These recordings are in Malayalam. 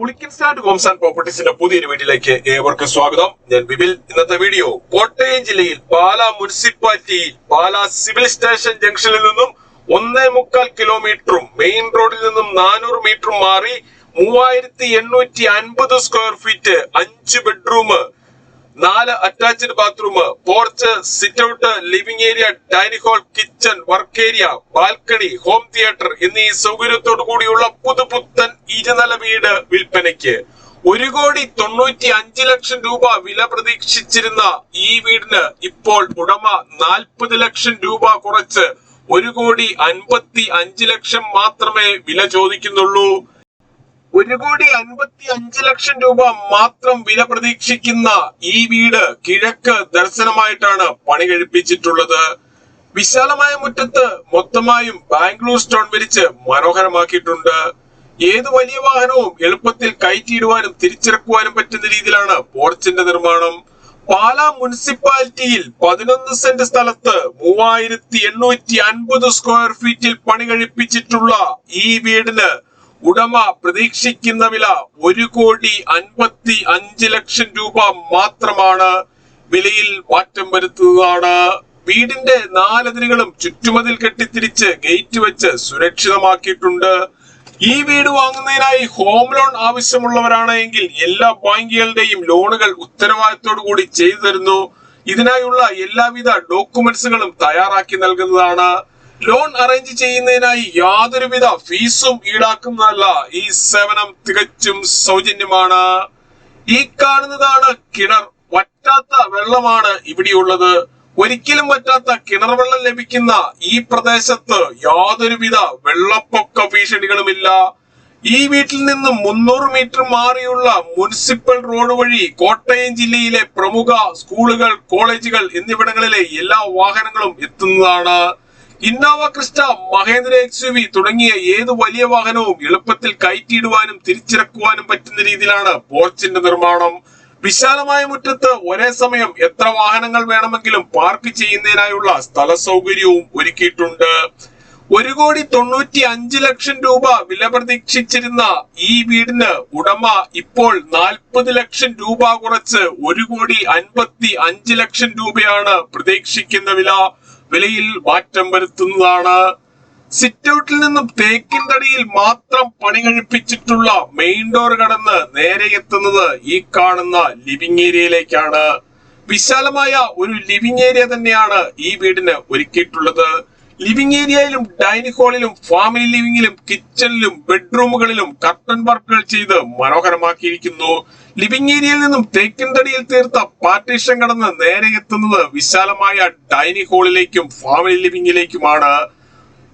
പുളിക്കൻ സ്റ്റാൻഡ് ഹോംസ് ആൻഡ് പ്രോപ്പർട്ടീസിന്റെ പുതിയൊരു വീഡിയോയിലേക്ക് ഏവർക്കും സ്വാഗതം. ഞാൻ ബിബിൽ. ഇന്നത്തെ വീഡിയോ കോട്ടയം ജില്ലയിൽ Pala municipality Pala civil station ജംഗ്ഷനിൽ നിന്നും 1.25 കിലോമീറ്ററും മെയിൻ റോഡിൽ നിന്നും 400 മീറ്ററും മാറി 3850 square feet 5 bedroom 4 attached bathroom, porch, sit out, living area, dining hall, kitchen, work area, balcony, home theatre എന്നീ സൗകര്യത്തോടു കൂടിയുള്ള പുതുപുത്തൻ ഇരുനില വീട് വിൽപ്പനയ്ക്ക്. 1,95,00,000 രൂപ വില പ്രതീക്ഷിച്ചിരുന്ന ഈ വീടിന് ഇപ്പോൾ ഉടമ 40 ലക്ഷം രൂപ കുറച്ച് 1,55,00,000 മാത്രമേ വില ചോദിക്കുന്നുള്ളൂ. 1,55,00,000 രൂപ മാത്രം വില പ്രതീക്ഷിക്കുന്ന ഈ വീട് കിഴക്ക് ദർശനമായിട്ടാണ് പണി കഴിപ്പിച്ചിട്ടുള്ളത്. വിശാലമായ മുറ്റത്ത് മൊത്തമായും ബാംഗ്ലൂർ സ്റ്റോൺ വിരിച്ച് മനോഹരമാക്കിയിട്ടുണ്ട്. ഏത് വലിയ വാഹനവും എളുപ്പത്തിൽ കയറ്റിയിടുവാനും തിരിച്ചിറക്കുവാനും പറ്റുന്ന രീതിയിലാണ് പോർച്ചിന്റെ നിർമ്മാണം. പാലാ മുനിസിപ്പാലിറ്റിയിൽ 11 സെന്റ് സ്ഥലത്ത് 3,850 സ്ക്വയർ ഫീറ്റിൽ പണി കഴിപ്പിച്ചിട്ടുള്ള ഈ വീടിന് ഉടമ പ്രതീക്ഷിക്കുന്ന വില 1,55,00,000 രൂപ മാത്രമാണ്. വിലയിൽ മാറ്റം വരുത്തുന്നതാണ്. വീടിന്റെ 4 അതിരുകളും ചുറ്റുമതിൽ കെട്ടിത്തിരിച്ച് ഗേറ്റ് വെച്ച് സുരക്ഷിതമാക്കിയിട്ടുണ്ട്. ഈ വീട് വാങ്ങുന്നതിനായി ഹോം ലോൺ ആവശ്യമുള്ളവരാണെങ്കിൽ എല്ലാ ബാങ്കുകളുടെയും ലോണുകൾ ഉത്തരവാദിത്തോടു കൂടി ചെയ്തു തരുന്നു. ഇതിനായുള്ള എല്ലാവിധ ഡോക്യുമെന്റ്സുകളും തയ്യാറാക്കി നൽകുന്നതാണ്. ലോൺ അറേഞ്ച് ചെയ്യുന്നതിനായി യാതൊരുവിധ ഫീസും ഈടാക്കുന്നതല്ല. ഈ സേവനം തികച്ചും സൗജന്യമാണ്. ഈ കാണുന്നതാണ് കിണർ. വറ്റാത്ത വെള്ളമാണ് ഇവിടെയുള്ളത്. ഒരിക്കലും വറ്റാത്ത കിണർ വെള്ളം ലഭിക്കുന്ന ഈ പ്രദേശത്ത് യാതൊരുവിധ വെള്ളപ്പൊക്ക ഭീഷണികളുമില്ല. ഈ വീട്ടിൽ നിന്നും 300 മീറ്റർ മാറിയുള്ള മുനിസിപ്പൽ റോഡ് വഴി കോട്ടയം ജില്ലയിലെ പ്രമുഖ സ്കൂളുകൾ, കോളേജുകൾ എന്നിവിടങ്ങളിലെ എല്ലാ വാഹനങ്ങളും എത്തുന്നതാണ്. ഇന്നോവ, ക്രിസ്റ്റ, മഹേന്ദ്ര XUV തുടങ്ങിയ ഏത് വലിയ വാഹനവും എളുപ്പത്തിൽ കയറ്റിയിടുവാനും തിരിച്ചിറക്കുവാനും പറ്റുന്ന രീതിയിലാണ് പോർച്ചിന്റെ നിർമ്മാണം. വിശാലമായ മുറ്റത്ത് ഒരേ സമയം എത്ര വാഹനങ്ങൾ വേണമെങ്കിലും പാർക്ക് ചെയ്യുന്നതിനായുള്ള സ്ഥല സൗകര്യവും ഒരുക്കിയിട്ടുണ്ട്. 1,95,00,000 രൂപ വില പ്രതീക്ഷിച്ചിരുന്ന ഈ വീടിന് ഉടമ ഇപ്പോൾ 40 ലക്ഷം രൂപ കുറച്ച് 1,55,00,000 രൂപയാണ് പ്രതീക്ഷിക്കുന്ന വില. വിലയിൽ മാറ്റം വരുത്തുന്നതാണ്. സിറ്റ് ഔട്ടിൽ നിന്നും തേക്കിൻ തടിയിൽ മാത്രം പണി കഴിപ്പിച്ചിട്ടുള്ള മെയിൻ ഡോർ കടന്ന് നേരെ എത്തുന്നത് ഈ കാണുന്ന ലിവിംഗ് ഏരിയയിലേക്കാണ്. വിശാലമായ ഒരു ലിവിംഗ് ഏരിയ തന്നെയാണ് ഈ വീടിന് ഒരുക്കിയിട്ടുള്ളത്. ലിവിംഗ് ഏരിയയിലും ഡൈനിങ് ഹാളിലും ഫാമിലി ലിവിംഗിലും കിച്ചണിലും ബെഡ്റൂമുകളിലും കർട്ടൻ വർക്കുകൾ ചെയ്ത് മനോഹരമാക്കിയിരിക്കുന്നു. ലിവിംഗ് ഏരിയയിൽ നിന്നും തേക്കിൻ തടിയിൽ തീർത്ത പാർട്ടീഷൻ കടന്ന് നേരെ എത്തുന്നത് വിശാലമായ ഡൈനിങ് ഹാളിലേക്കും ഫാമിലി ലിവിംഗിലേക്കുമാണ്.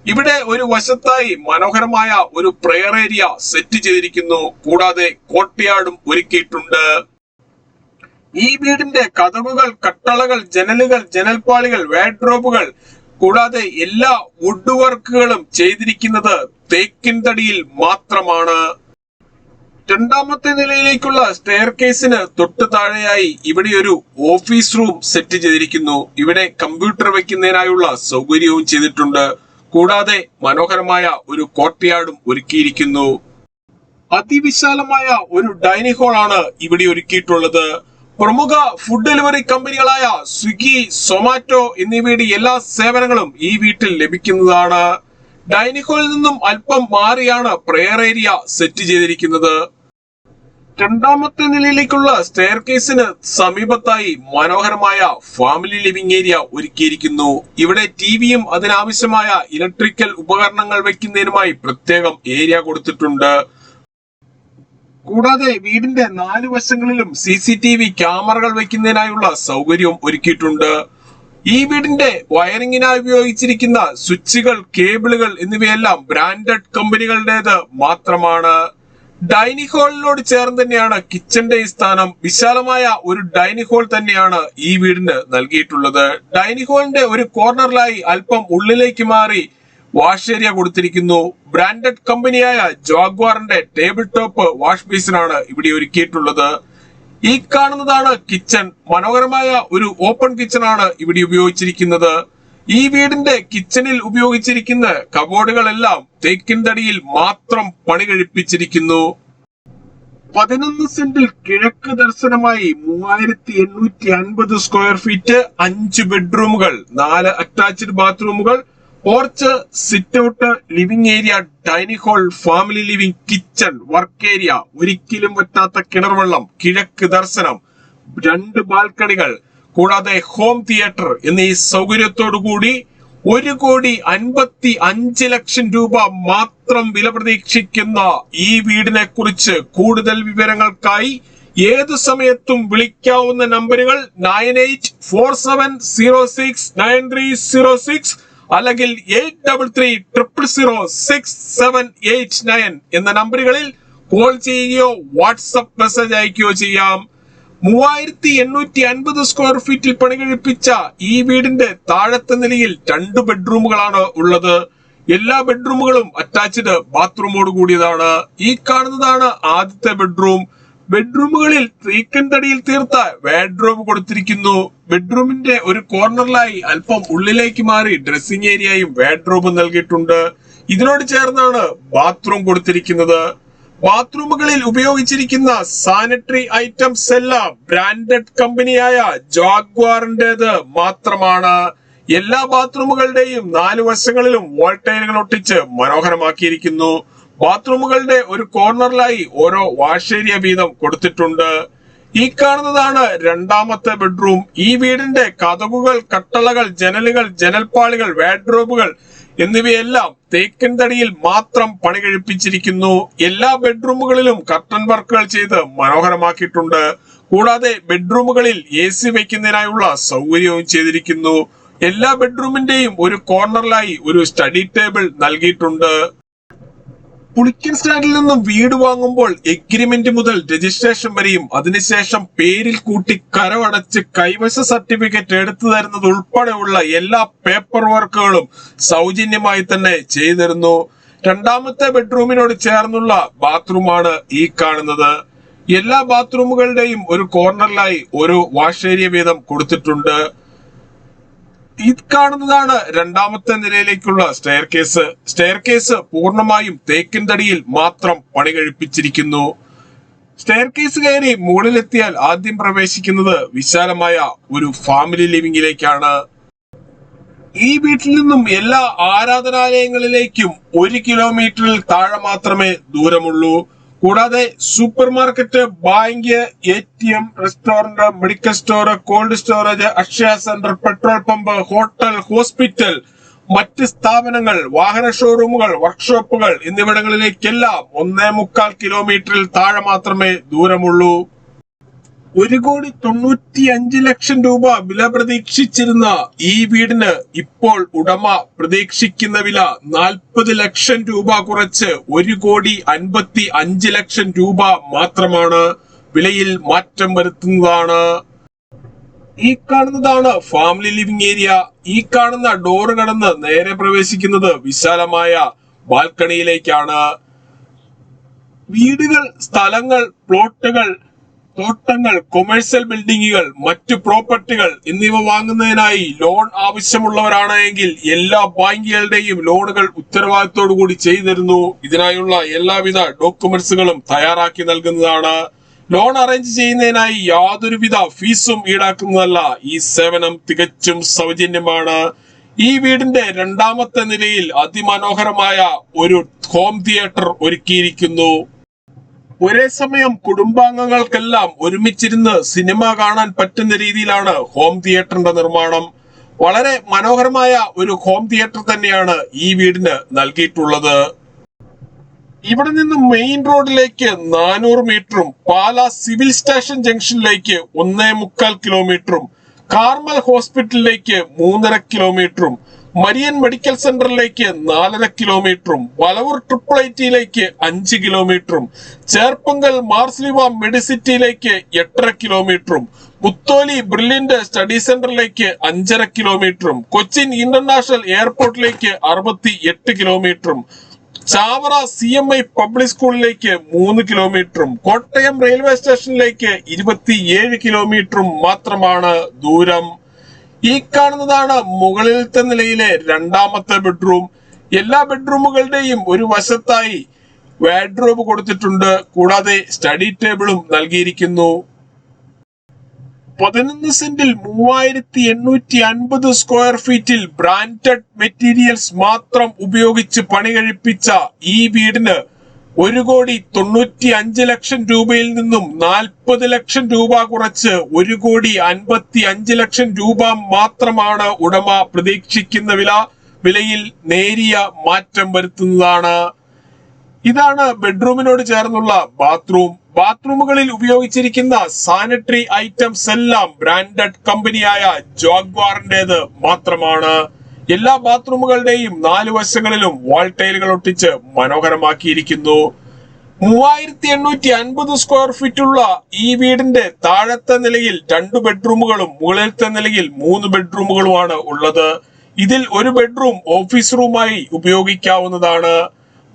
ഇവിടെ ഒരു വശത്തായി മനോഹരമായ ഒരു പ്രെയർ ഏരിയ സെറ്റ് ചെയ്തിരിക്കുന്നു. കൂടാതെ കോർട്ട്യാർഡും ഒരുക്കിയിട്ടുണ്ട്. ഈ വീടിന്റെ കതകുകൾ, കട്ടളകൾ, ജനലുകൾ, ജനൽപ്പാളികൾ, വാർഡ്രോബുകൾ കൂടാതെ എല്ലാ വുഡ് വർക്കുകളും ചെയ്തിരിക്കുന്നത് തേക്കിൻ തടിയിൽ മാത്രമാണ്. രണ്ടാമത്തെ നിലയിലേക്കുള്ള സ്റ്റെയർ കേസിന് തൊട്ട് താഴെയായി ഇവിടെ ഒരു ഓഫീസ് റൂം സെറ്റ് ചെയ്തിരിക്കുന്നു. ഇവിടെ കമ്പ്യൂട്ടർ വെക്കുന്നതിനായുള്ള സൗകര്യവും ചെയ്തിട്ടുണ്ട്. കൂടാതെ മനോഹരമായ ഒരു കോർട്ട്യാർഡും ഒരുക്കിയിരിക്കുന്നു. അതിവിശാലമായ ഒരു ഡൈനിങ് ഹാൾ ആണ് ഇവിടെ ഒരുക്കിയിട്ടുള്ളത്. പ്രമുഖ ഫുഡ് ഡെലിവറി കമ്പനികളായ സ്വിഗ്ഗി, സൊമാറ്റോ എന്നിവയുടെ എല്ലാ സേവനങ്ങളും ഈ വീട്ടിൽ ലഭിക്കുന്നതാണ്. ഡൈനിങ് ഹാളിൽ നിന്നും അല്പം മാറിയാണ് പ്രെയർ ഏരിയ സെറ്റ് ചെയ്തിരിക്കുന്നത്. രണ്ടാമത്തെ നിലയിലേക്കുള്ള സ്റ്റെയർ കേസിന് സമീപത്തായി മനോഹരമായ ഫാമിലി ലിവിംഗ് ഏരിയ ഒരുക്കിയിരിക്കുന്നു. ഇവിടെ ടിവിയും അതിനാവശ്യമായ ഇലക്ട്രിക്കൽ ഉപകരണങ്ങൾ വെക്കുന്നതിനുമായി പ്രത്യേകം ഏരിയ കൊടുത്തിട്ടുണ്ട്. കൂടാതെ വീടിന്റെ 4 വശങ്ങളിലും CCTV ക്യാമറകൾ വെക്കുന്നതിനായുള്ള സൗകര്യവും ഒരുക്കിയിട്ടുണ്ട്. ഈ വീടിന്റെ വയറിങ്ങിനായി ഉപയോഗിച്ചിരിക്കുന്ന സ്വിച്ചുകൾ, കേബിളുകൾ എന്നിവയെല്ലാം ബ്രാൻഡഡ് കമ്പനികളുടേത് മാത്രമാണ്. ഡൈനിങ് ഹാളിനോട് ചേർന്ന് തന്നെയാണ് കിച്ചന്റെ സ്ഥാനം. വിശാലമായ ഒരു ഡൈനിങ് ഹാൾ തന്നെയാണ് ഈ വീടിന് നൽകിയിട്ടുള്ളത്. ഡൈനിങ് ഹാളിന്റെ ഒരു കോർണറിലായി അല്പം ഉള്ളിലേക്ക് മാറി വാഷ് ഏരിയ കൊടുത്തിരിക്കുന്നു. ബ്രാൻഡഡ് കമ്പനിയായ ജാഗ്വാറിന്റെ ടേബിൾ ടോപ്പ് വാഷ് ബേസിനാണ് ഇവിടെ ഒരുക്കിയിട്ടുള്ളത്. ഈ കാണുന്നതാണ് കിച്ചൺ. മനോഹരമായ ഒരു ഓപ്പൺ കിച്ചൺ ആണ് ഇവിടെ ഉപയോഗിച്ചിരിക്കുന്നത്. ഈ വീടിന്റെ കിച്ചണിൽ ഉപയോഗിച്ചിരിക്കുന്ന കബോർഡുകളെല്ലാം തേക്കിൻ തടിയിൽ മാത്രം പണി കഴിപ്പിച്ചിരിക്കുന്നു. 11 സെന്റിൽ കിഴക്ക് ദർശനമായി 3850 സ്ക്വയർ ഫീറ്റ്, 5 ബെഡ്റൂമുകൾ, 4 അറ്റാച്ച്ഡ് ബാത്റൂമുകൾ, porch, sit out, living area, dining hall, family living, kitchen, work area, ഒരിക്കലും പറ്റാത്ത കിണർവെള്ളം, കിഴക്ക് ദർശനം, 2 ബാൽക്കണികൾ, കൂടാതെ ഹോം തിയേറ്റർ എന്നീ സൗകര്യത്തോടു കൂടി 1,55,00,000 രൂപ മാത്രം വില പ്രതീക്ഷിക്കുന്ന ഈ വീടിനെ കുറിച്ച് കൂടുതൽ വിവരങ്ങൾക്കായി ഏതു സമയത്തും വിളിക്കാവുന്ന നമ്പറുകൾ 9847069306 അല്ലെങ്കിൽ 83300678 എന്ന നമ്പറുകളിൽ കോൾ ചെയ്യുകയോ വാട്സ്ആപ്പ് മെസ്സേജ് അയക്കുകയോ ചെയ്യാം. 3850 സ്ക്വയർ ഫീറ്റിൽ പണി കഴിപ്പിച്ച ഈ വീടിന്റെ താഴത്തെ നിലയിൽ 2 ബെഡ്റൂമുകളാണ് ഉള്ളത്. എല്ലാ ബെഡ്റൂമുകളും അറ്റാച്ച്ഡ് ബാത്റൂമോട് കൂടിയതാണ്. ഈ കാണുന്നതാണ് ആദ്യത്തെ ബെഡ്റൂം. ബെഡ്റൂമുകളിൽ തേക്കിൻ തടിയിൽ തീർത്ത വാർഡ്രോബ് കൊടുത്തിരിക്കുന്നു. ബെഡ്റൂമിന്റെ ഒരു കോർണറിലായി അല്പം ഉള്ളിലേക്ക് മാറി ഡ്രസ്സിംഗ് ഏരിയയും വാർഡ്രോബും നൽകിയിട്ടുണ്ട്. ഇതിനോട് ചേർന്നാണ് ബാത്റൂം കൊടുത്തിരിക്കുന്നത്. ബാത്റൂമുകളിൽ ഉപയോഗിച്ചിരിക്കുന്ന സാനിറ്ററി ഐറ്റംസ് എല്ലാം ബ്രാൻഡഡ് കമ്പനിയായ ജാഗ്വാറിന്റേത് മാത്രമാണ്. എല്ലാ ബാത്റൂമുകളുടെയും 4 വശങ്ങളിലും വോൾട്ടൈലുകൾ ഒട്ടിച്ച് മനോഹരമാക്കിയിരിക്കുന്നു. ബാത്റൂമുകളുടെ ഒരു കോർണറിലായി ഓരോ വാഷ് ഏരിയ വീതം കൊടുത്തിട്ടുണ്ട്. ഈ കാണുന്നതാണ് രണ്ടാമത്തെ ബെഡ്റൂം. ഈ വീടിന്റെ കതകുകൾ, കട്ടളകൾ, ജനലുകൾ, ജനൽപ്പാളികൾ, വാർഡ്രോബുകൾ എന്നിവയെല്ലാം തേക്കിൻ തടിയിൽ മാത്രം പണി കഴിപ്പിച്ചിരിക്കുന്നു. എല്ലാ ബെഡ്റൂമുകളിലും കർട്ടൻ വർക്കുകൾ ചെയ്ത് മനോഹരമാക്കിയിട്ടുണ്ട്. കൂടാതെ ബെഡ്റൂമുകളിൽ AC വയ്ക്കുന്നതിനായുള്ള സൗകര്യവും ചെയ്തിരിക്കുന്നു. എല്ലാ ബെഡ്റൂമിന്റെയും ഒരു കോർണറിലായി ഒരു സ്റ്റഡി ടേബിൾ നൽകിയിട്ടുണ്ട്. പുളിക്കൻ സ്റ്റാൻഡിൽ നിന്നും വീട് വാങ്ങുമ്പോൾ എഗ്രിമെന്റ് മുതൽ രജിസ്ട്രേഷൻ വരെയും അതിനുശേഷം പേരിൽ കൂട്ടി കരമടച്ച് കൈവശ സർട്ടിഫിക്കറ്റ് എടുത്തു തരുന്നത് ഉൾപ്പെടെയുള്ള എല്ലാ പേപ്പർ വർക്കുകളും സൗജന്യമായി തന്നെ ചെയ്തു തരുന്നു. രണ്ടാമത്തെ ബെഡ്റൂമിനോട് ചേർന്നുള്ള ബാത്റൂമാണ് ഈ കാണുന്നത്. എല്ലാ ബാത്റൂമുകളുടെയും ഒരു കോർണറിലായി ഒരു വാഷ് ഏരിയ വീതം കൊടുത്തിട്ടുണ്ട്. ഈ കാണുന്നതാണ് രണ്ടാമത്തെ നിലയിലേക്കുള്ള സ്റ്റെയർ കേസ് പൂർണ്ണമായും തേക്കിൻ തടിയിൽ മാത്രം പണി കഴിപ്പിച്ചിരിക്കുന്നു. സ്റ്റെയർ കേസ് കയറി മുകളിലെത്തിയാൽ ആദ്യം പ്രവേശിക്കുന്നത് വിശാലമായ ഒരു ഫാമിലി ലിവിംഗിലേക്കാണ്. ഈ വീട്ടിൽ നിന്നും എല്ലാ ആരാധനാലയങ്ങളിലേക്കും 1 കിലോമീറ്ററിൽ താഴെ മാത്രമേ ദൂരമുള്ളൂ. കൂടാതെ super market, bank, ATM, restaurant, medical store, cold storage, Akshaya centre, petrol pump, hotel, hospital, മറ്റ് സ്ഥാപനങ്ങൾ, വാഹന ഷോറൂമുകൾ, വർക്ക്ഷോപ്പുകൾ എന്നിവിടങ്ങളിലേക്കെല്ലാം 1.25 കിലോമീറ്ററിൽ താഴെ മാത്രമേ ദൂരമുള്ളൂ. 1,95,00,000 രൂപ വില പ്രതീക്ഷിച്ചിരുന്ന ഈ വീടിന് ഇപ്പോൾ ഉടമ പ്രതീക്ഷിക്കുന്ന വില 40 ലക്ഷം രൂപ കുറച്ച് 1,55,00,000 രൂപ മാത്രമാണ്. വിലയിൽ മാറ്റം വരുത്തുന്നതാണ്. ഈ കാണുന്നതാണ് ഫാമിലി ലിവിംഗ് ഏരിയ. ഈ കാണുന്ന ഡോറ് കടന്ന് നേരെ പ്രവേശിക്കുന്നത് വിശാലമായ ബാൽക്കണിയിലേക്കാണ്. വീടുകൾ, സ്ഥലങ്ങൾ, പ്ലോട്ടുകൾ, തോട്ടങ്ങൾ, കൊമേഴ്സ്യൽ ബിൽഡിങ്ങുകൾ, മറ്റു പ്രോപ്പർട്ടികൾ എന്നിവ വാങ്ങുന്നതിനായി ലോൺ ആവശ്യമുള്ളവരാണ് എങ്കിൽ എല്ലാ ബാങ്കുകളുടെയും ലോണുകൾ ഉത്തരവാദിത്തോടു കൂടി ചെയ്തു തരുന്നു. ഇതിനായുള്ള എല്ലാവിധ ഡോക്യുമെന്റ്സുകളും തയ്യാറാക്കി നൽകുന്നതാണ്. ലോൺ അറേഞ്ച് ചെയ്യുന്നതിനായി യാതൊരുവിധ ഫീസും ഈടാക്കുന്നതല്ല. ഈ സേവനം തികച്ചും സൗജന്യമാണ്. ഈ വീടിന്റെ രണ്ടാമത്തെ നിലയിൽ അതിമനോഹരമായ ഒരു ഹോം തിയേറ്റർ ഒരുക്കിയിരിക്കുന്നു. ഒരേ സമയം കുടുംബാംഗങ്ങൾക്കെല്ലാം ഒരുമിച്ചിരുന്ന് സിനിമ കാണാൻ പറ്റുന്ന രീതിയിലാണ് ഹോം തിയേറ്ററിന്റെ നിർമ്മാണം. വളരെ മനോഹരമായ ഒരു ഹോം തിയേറ്റർ തന്നെയാണ് ഈ വീടിന് നൽകിയിട്ടുള്ളത്. ഇവിടെ നിന്നും മെയിൻ റോഡിലേക്ക് 400 മീറ്ററും പാലാ സിവിൽ സ്റ്റേഷൻ ജംഗ്ഷനിലേക്ക് 1.25 കിലോമീറ്ററും, കാർമൽ ഹോസ്പിറ്റലിലേക്ക് 3.5 കിലോമീറ്ററും, മരിയൻ മെഡിക്കൽ സെന്ററിലേക്ക് 4.5 കിലോമീറ്ററും, വലവൂർ IIITയിലേക്ക് 5 കിലോമീറ്ററും, ചേർപ്പങ്കൽ മാർസ്ലിവ മെഡിസിറ്റിയിലേക്ക് 8.5 കിലോമീറ്ററും, മുത്തോലി ബ്രില്യന്റ് സ്റ്റഡി സെന്ററിലേക്ക് 5.5 കിലോമീറ്ററും, കൊച്ചിൻ ഇന്റർനാഷണൽ എയർപോർട്ടിലേക്ക് 68 കിലോമീറ്ററും, ചാവറ CMI പബ്ലിക് സ്കൂളിലേക്ക് 3 കിലോമീറ്ററും, കോട്ടയം റെയിൽവേ സ്റ്റേഷനിലേക്ക് 27 കിലോമീറ്ററും മാത്രമാണ് ദൂരം. ഈ കാണുന്നതാണ് മുകളിലത്തെ നിലയിലെ രണ്ടാമത്തെ ബെഡ്റൂം. എല്ലാ ബെഡ്റൂമുകളുടെയും ഒരു വശത്തായി വാർഡ്രോബ് കൊടുത്തിട്ടുണ്ട്. കൂടാതെ സ്റ്റഡി ടേബിളും നൽകിയിരിക്കുന്നു. 11 സെന്റിൽ 3850 സ്ക്വയർ ഫീറ്റിൽ ബ്രാൻഡഡ് മെറ്റീരിയൽസ് മാത്രം ഉപയോഗിച്ച് പണി കഴിപ്പിച്ച ഈ വീടിന് 1,95,00,000 രൂപയിൽ നിന്നും 40 ലക്ഷം രൂപ കുറച്ച് 1,55,00,000 രൂപ മാത്രമാണ് ഉടമ പ്രതീക്ഷിക്കുന്ന വിലയിൽ നേരിയ മാറ്റം വരുത്തുന്നതാണ്. ഇതാണ് ബെഡ്റൂമിനോട് ചേർന്നുള്ള ബാത്റൂമുകളിൽ ഉപയോഗിച്ചിരിക്കുന്ന സാനിറ്ററി ഐറ്റംസ് എല്ലാം ബ്രാൻഡഡ് കമ്പനിയായ ജാഗ്വാറിന്റേത് മാത്രമാണ്. എല്ലാ ബാത്റൂമുകളുടെയും 4 വശങ്ങളിലും വാൾ ടൈലുകൾ ഒട്ടിച്ച് മനോഹരമാക്കിയിരിക്കുന്നു. 3850 സ്ക്വയർ ഫീറ്റ് ഉള്ള ഈ വീടിന്റെ താഴത്തെ നിലയിൽ 2 ബെഡ്റൂമുകളും മുകളിലത്തെ നിലയിൽ 3 ബെഡ്റൂമുകളുമാണ് ഉള്ളത്. ഇതിൽ ഒരു ബെഡ്റൂം ഓഫീസ് റൂമായി ഉപയോഗിക്കാവുന്നതാണ്.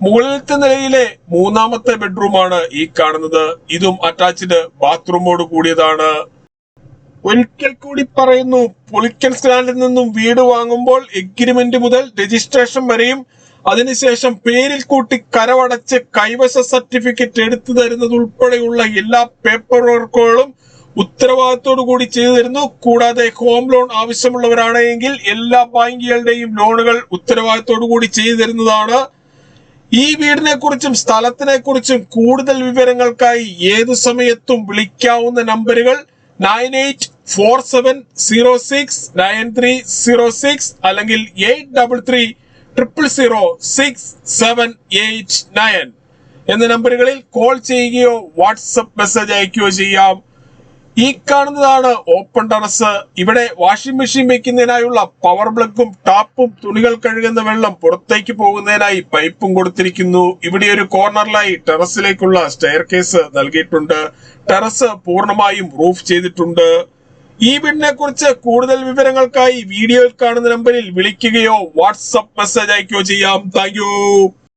മുകളിലത്തെ നിലയിലെ 3ാമത്തെ ബെഡ്റൂമാണ് ഈ കാണുന്നത്. ഇതും അറ്റാച്ച്ഡ് ബാത്റൂമോട് കൂടിയതാണ്. ഒരിക്കൽ കൂടി പറയുന്നു, പൊളിക്കൽ സ്റ്റാൻഡിൽ നിന്നും വീട് വാങ്ങുമ്പോൾ എഗ്രിമെന്റ് മുതൽ രജിസ്ട്രേഷൻ വരെയും അതിനുശേഷം പേരിൽ കൂട്ടി കരവടച്ച് കൈവശ സർട്ടിഫിക്കറ്റ് എടുത്തു തരുന്നത് ഉൾപ്പെടെയുള്ള എല്ലാ പേപ്പർ വർക്കുകളും ഉത്തരവാദിത്തോടു കൂടി ചെയ്തു തരുന്നു. കൂടാതെ ഹോം ലോൺ ആവശ്യമുള്ളവരാണെങ്കിൽ എല്ലാ ബാങ്കുകളുടെയും ലോണുകൾ ഉത്തരവാദിത്തോടു കൂടി ചെയ്തു തരുന്നതാണ്. ഈ വീടിനെ കുറിച്ചും സ്ഥലത്തിനെ കുറിച്ചും കൂടുതൽ വിവരങ്ങൾക്കായി ഏതു സമയത്തും വിളിക്കാവുന്ന നമ്പറുകൾ 9847069306 അല്ലെങ്കിൽ 83300679 എന്ന നമ്പറുകളിൽ കോൾ ചെയ്യുകയോ വാട്സപ്പ് മെസ്സേജ് അയക്കുകയോ ചെയ്യാം. ഈ കാണുന്നതാണ് ഓപ്പൺ ടെറസ്. ഇവിടെ വാഷിംഗ് മെഷീൻ വെക്കുന്നതിനായുള്ള പവർ പ്ലഗും ടാപ്പും തുണികൾ കഴുകുന്ന വെള്ളം പുറത്തേക്ക് പോകുന്നതിനായി പൈപ്പും കൊടുത്തിരിക്കുന്നു. ഇവിടെ ഒരു കോർണറിലായി ടെറസിലേക്കുള്ള സ്റ്റെയർ കേസ് നൽകിയിട്ടുണ്ട്. ടെറസ് പൂർണ്ണമായും റൂഫ് ചെയ്തിട്ടുണ്ട്. ഈ വീടിനെ കുറിച്ച് കൂടുതൽ വിവരങ്ങൾക്കായി വീഡിയോയിൽ കാണുന്ന നമ്പറിൽ വിളിക്കുകയോ വാട്സപ്പ് മെസ്സേജ് അയക്കുകയോ ചെയ്യാം. Thank you.